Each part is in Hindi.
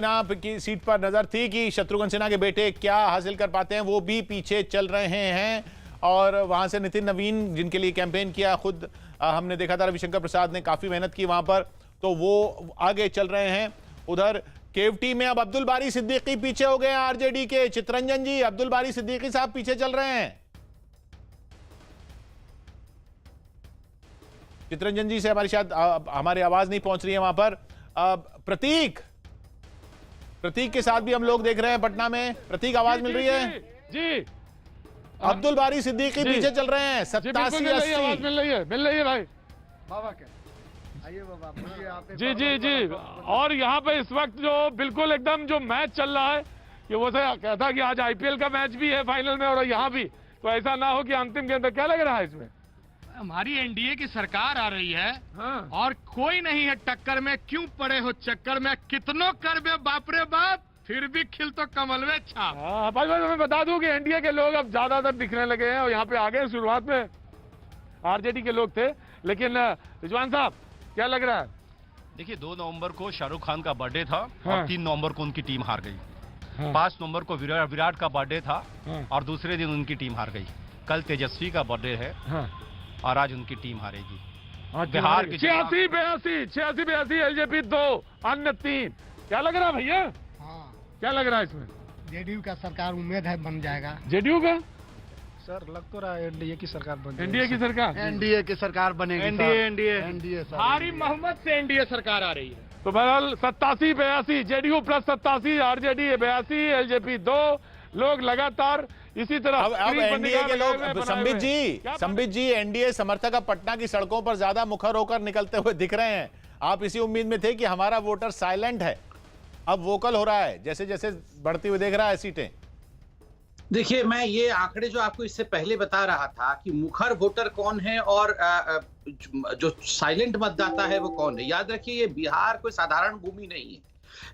सिन्हा की सीट पर नजर थी कि शत्रुघ्न सिन्हा के बेटे क्या हासिल कर पाते हैं, वो भी पीछे चल रहे हैं। और वहां से नितिन नवीन जिनके लिए कैंपेन किया, खुद हमने देखा था रविशंकर प्रसाद ने काफी मेहनत की वहां पर, तो वो आगे चल रहे हैं। उधर केवटी में अब अब्दुल बारी सिद्दीकी पीछे हो गए आरजेडी के। चितरंजन जी, अब्दुल बारी सिद्दीकी साहब पीछे चल रहे हैं। चितरंजन जी से हमारी शायद हमारी आवाज नहीं पहुंच रही है वहां पर। प्रतीक के साथ भी हम लोग देख रहे हैं पटना में। प्रतीक, आवाज मिल रही है जी। अब्दुल बारी सिद्दीकी पीछे चल रहे हैं 87-80। मिल रही है भाई। बाबा क्या आइए बाबा, जी जी जी। और यहाँ पे इस वक्त जो बिल्कुल एकदम जो मैच चल रहा है, ये वो से कहता कि आज आईपीएल का मैच भी है फाइनल में और यहाँ भी, तो ऐसा ना हो कि अंतिम के अंदर। क्या लग रहा है इसमें? हमारी एनडीए की सरकार आ रही है। हाँ। और कोई नहीं है टक्कर में, क्यों पड़े हो चक्कर में, कितनों कर में बाप रे बाप, फिर भी खिल तो कमल में छाप। हाँ भाई, मैं बता दूं कि एनडीए के लोग अब ज्यादातर दिखने लगे हैं और यहाँ पे आगे शुरुआत में आरजेडी के लोग थे। लेकिन रिजवान साहब, क्या लग रहा है? देखिए, 2 नवंबर को शाहरुख खान का बर्थडे था। हाँ। और 3 नवंबर को उनकी टीम हार गई। हाँ। 5 नवंबर को विराट का बर्थडे था। हाँ। और दूसरे दिन उनकी टीम हार गई। कल तेजस्वी का बर्थडे है। हाँ। और आज उनकी टीम हारेगी। बिहार की 86-82 एलजेपी 2 अन्य 3। क्या लग रहा है भैया? हाँ, क्या लग रहा है इसमें? जेडीयू का सरकार उम्मीद है बन जाएगा। जेडीयू का? सर लग तो रहा है एनडीए की सरकार बन एनडीए की सरकार? एनडीए की सरकार बनेगी। एनडीए भारी मोहम्मद से एनडीए सरकार आ रही है। तो बहरहाल 87-82 जेडीयू प्लस 87 आरजेडी 82 एलजेपी 2 लोग लगातार इसी तरह। अब एनडीए के लोग, संबित जी एनडीए समर्थक अब पटना की सड़कों पर ज्यादा मुखर होकर निकलते हुए दिख रहे हैं। आप इसी उम्मीद में थे कि हमारा वोटर साइलेंट है, अब वोकल हो रहा है जैसे जैसे बढ़ती हुई देख रहा है सीटें। देखिए, मैं ये आंकड़े जो आपको इससे पहले बता रहा था कि मुखर वोटर कौन है और जो साइलेंट मतदाता है वो कौन है। याद रखिए, ये बिहार कोई साधारण भूमि नहीं है।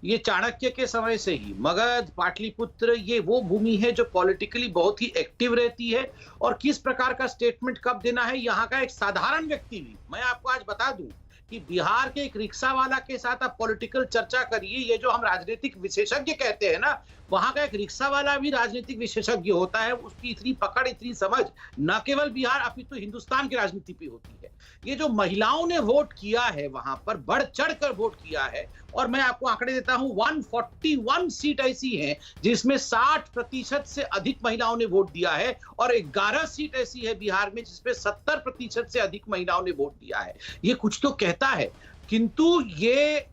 ये चाणक्य के समय से ही मगध, पाटलिपुत्र, ये वो भूमि है जो पॉलिटिकली बहुत ही एक्टिव रहती है। और किस प्रकार का स्टेटमेंट कब देना है, यहाँ का एक साधारण व्यक्ति भी, मैं आपको आज बता दूं कि बिहार के एक रिक्शा वाला के साथ आप पॉलिटिकल चर्चा करिए। ये जो हम राजनीतिक विशेषज्ञ कहते हैं ना, वहां का एक रिक्शा वाला भी राजनीतिक विशेषज्ञ होता है। उसकी इतनी पकड़, इतनी समझ न केवल बिहार अपितु हिंदुस्तान की राजनीति पे होती है। ये जो महिलाओं ने वोट किया है वहां पर, बढ़ चढ़ कर वोट किया है। और मैं आपको आंकड़े देता हूं, 141 सीट ऐसी हैं जिसमें 60% से अधिक महिलाओं ने वोट दिया है। और 11 सीट ऐसी है बिहार में जिसमें 70% से अधिक महिलाओं ने वोट दिया है। ये कुछ तो कहता है, किंतु ये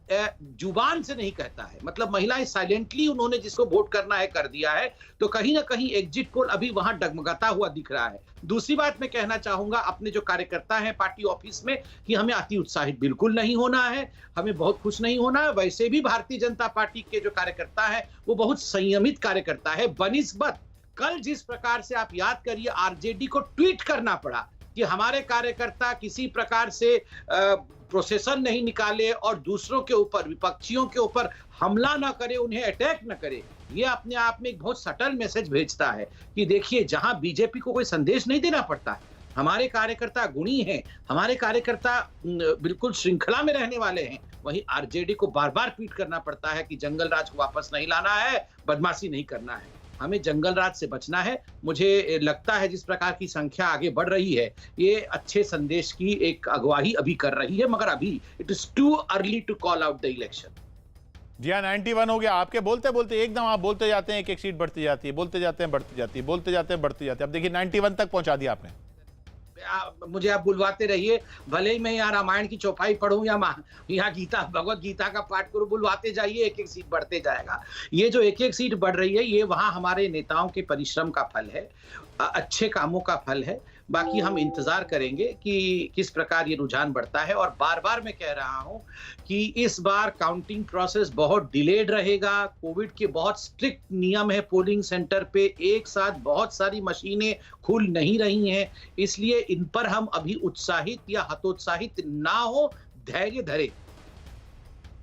जुबान से नहीं कहता है। मतलब महिलाएं साइलेंटली उन्होंने जिसको वोट करना है कर दिया है। तो कहीं ना कहीं एग्जिट पोल अभी वहां डगमगाता हुआ दिख रहा है। दूसरी बात मैं कहना चाहूंगा अपने जो कार्यकर्ता हैं पार्टी ऑफिस में, कि हमें अति उत्साहित बिल्कुल नहीं होना है, हमें बहुत खुश नहीं होना है। वैसे भी भारतीय जनता पार्टी के जो कार्यकर्ता है वो बहुत संयमित कार्यकर्ता है बनिस्बत कल जिस प्रकार से आप याद करिए आरजेडी को ट्वीट करना पड़ा कि हमारे कार्यकर्ता किसी प्रकार से प्रोसेसन नहीं निकाले और दूसरों के ऊपर, विपक्षियों के ऊपर हमला ना करे, उन्हें अटैक ना करे। ये अपने आप में एक बहुत सटल मैसेज भेजता है कि देखिए, जहां बीजेपी को कोई संदेश नहीं देना पड़ता है, हमारे कार्यकर्ता गुणी हैं, हमारे कार्यकर्ता बिल्कुल श्रृंखला में रहने वाले हैं, वहीं आरजेडी को बार बार ट्वीट करना पड़ता है कि जंगल राज को वापस नहीं लाना है, बदमाशी नहीं करना है, हमें जंगल राज से बचना है। मुझे लगता है जिस प्रकार की संख्या आगे बढ़ रही है, ये अच्छे संदेश की एक अगुवाई अभी कर रही है। मगर अभी it is too early to call out the election. जी हाँ, 91 हो गया। आपके बोलते बोलते एकदम आप बोलते जाते हैं, एक एक सीट बढ़ती जाती है, बोलते जाते हैं बढ़ती जाती है, बोलते जाते हैं बढ़ती जाती है। अब देखिए 91 तक पहुंचा दिया आपने। मुझे आप बुलवाते रहिए, भले ही मैं यहाँ रामायण की चौपाई पढ़ूं या यहाँ गीता, भगवत गीता का पाठ करूं, बुलवाते जाइए, एक एक सीट बढ़ते जाएगा। ये जो एक एक सीट बढ़ रही है, ये वहां हमारे नेताओं के परिश्रम का फल है, अच्छे कामों का फल है। बाकी हम इंतजार करेंगे कि किस प्रकार ये रुझान बढ़ता है। और बार बार मैं कह रहा हूं कि इस बार काउंटिंग प्रोसेस बहुत डिलेड रहेगा। कोविड के बहुत स्ट्रिक्ट नियम है पोलिंग सेंटर पे, एक साथ बहुत सारी मशीनें खुल नहीं रही हैं, इसलिए इन पर हम अभी उत्साहित या हतोत्साहित ना हो, धैर्य धरे।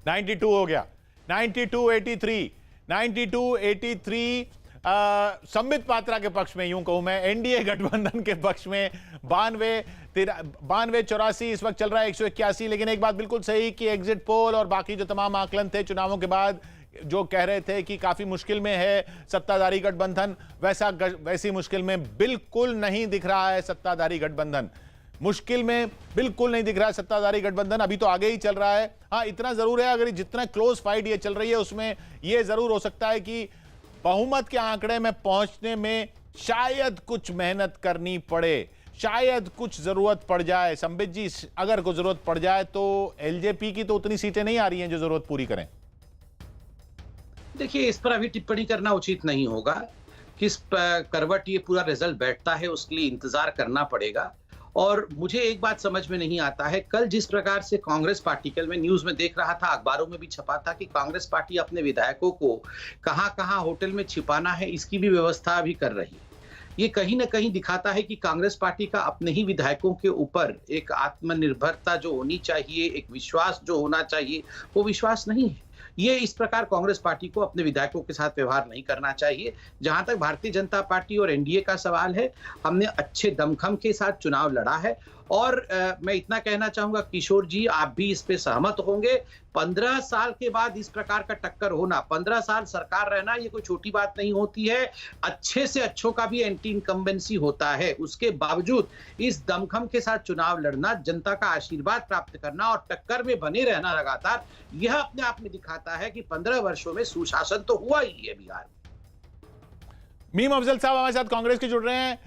92 हो गया, 92-83 संबित पात्रा के पक्ष में, यूं कहूं मैं, एनडीए गठबंधन के पक्ष में 92-84 इस वक्त चल रहा है, 181। लेकिन एक बात बिल्कुल सही कि एग्जिट पोल और बाकी जो तमाम आकलन थे चुनावों के बाद जो कह रहे थे कि काफी मुश्किल में है सत्ताधारी गठबंधन, वैसी मुश्किल में बिल्कुल नहीं दिख रहा है सत्ताधारी गठबंधन। मुश्किल में बिल्कुल नहीं दिख रहा है सत्ताधारी गठबंधन, अभी तो आगे ही चल रहा है। हाँ, इतना जरूर है, अगर जितना क्लोज फाइट ये चल रही है उसमें ये जरूर हो सकता है कि बहुमत के आंकड़े में पहुंचने में शायद कुछ मेहनत करनी पड़े, शायद कुछ जरूरत पड़ जाए। संबित जी, अगर कुछ जरूरत पड़ जाए तो एलजेपी की तो उतनी सीटें नहीं आ रही हैं जो जरूरत पूरी करें। देखिए, इस पर अभी टिप्पणी करना उचित नहीं होगा। किस करवट ये पूरा रिजल्ट बैठता है उसके लिए इंतजार करना पड़ेगा। और मुझे एक बात समझ में नहीं आता है, कल जिस प्रकार से कांग्रेस पार्टी, कल मैं न्यूज में देख रहा था, अखबारों में भी छपा था कि कांग्रेस पार्टी अपने विधायकों को कहां होटल में छिपाना है इसकी भी व्यवस्था अभी कर रही है। ये कहीं ना कहीं दिखाता है कि कांग्रेस पार्टी का अपने ही विधायकों के ऊपर एक आत्मनिर्भरता जो होनी चाहिए, एक विश्वास जो होना चाहिए, वो विश्वास नहीं है। ये इस प्रकार कांग्रेस पार्टी को अपने विधायकों के साथ व्यवहार नहीं करना चाहिए। जहां तक भारतीय जनता पार्टी और एनडीए का सवाल है, हमने अच्छे दमखम के साथ चुनाव लड़ा है। और मैं इतना कहना चाहूंगा, किशोर जी आप भी इस पे सहमत होंगे, 15 साल के बाद इस प्रकार का टक्कर होना, 15 साल सरकार रहना, ये कोई छोटी बात नहीं होती है। अच्छे से अच्छों का भी एंटी इनकम्बेंसी होता है, उसके बावजूद इस दमखम के साथ चुनाव लड़ना, जनता का आशीर्वाद प्राप्त करना और टक्कर में बने रहना लगातार, यह अपने आप में दिखाता है कि 15 वर्षों में सुशासन तो हुआ ही है बिहार में। मीम अफजल साहब हमारे साथ कांग्रेस के जुड़ रहे हैं।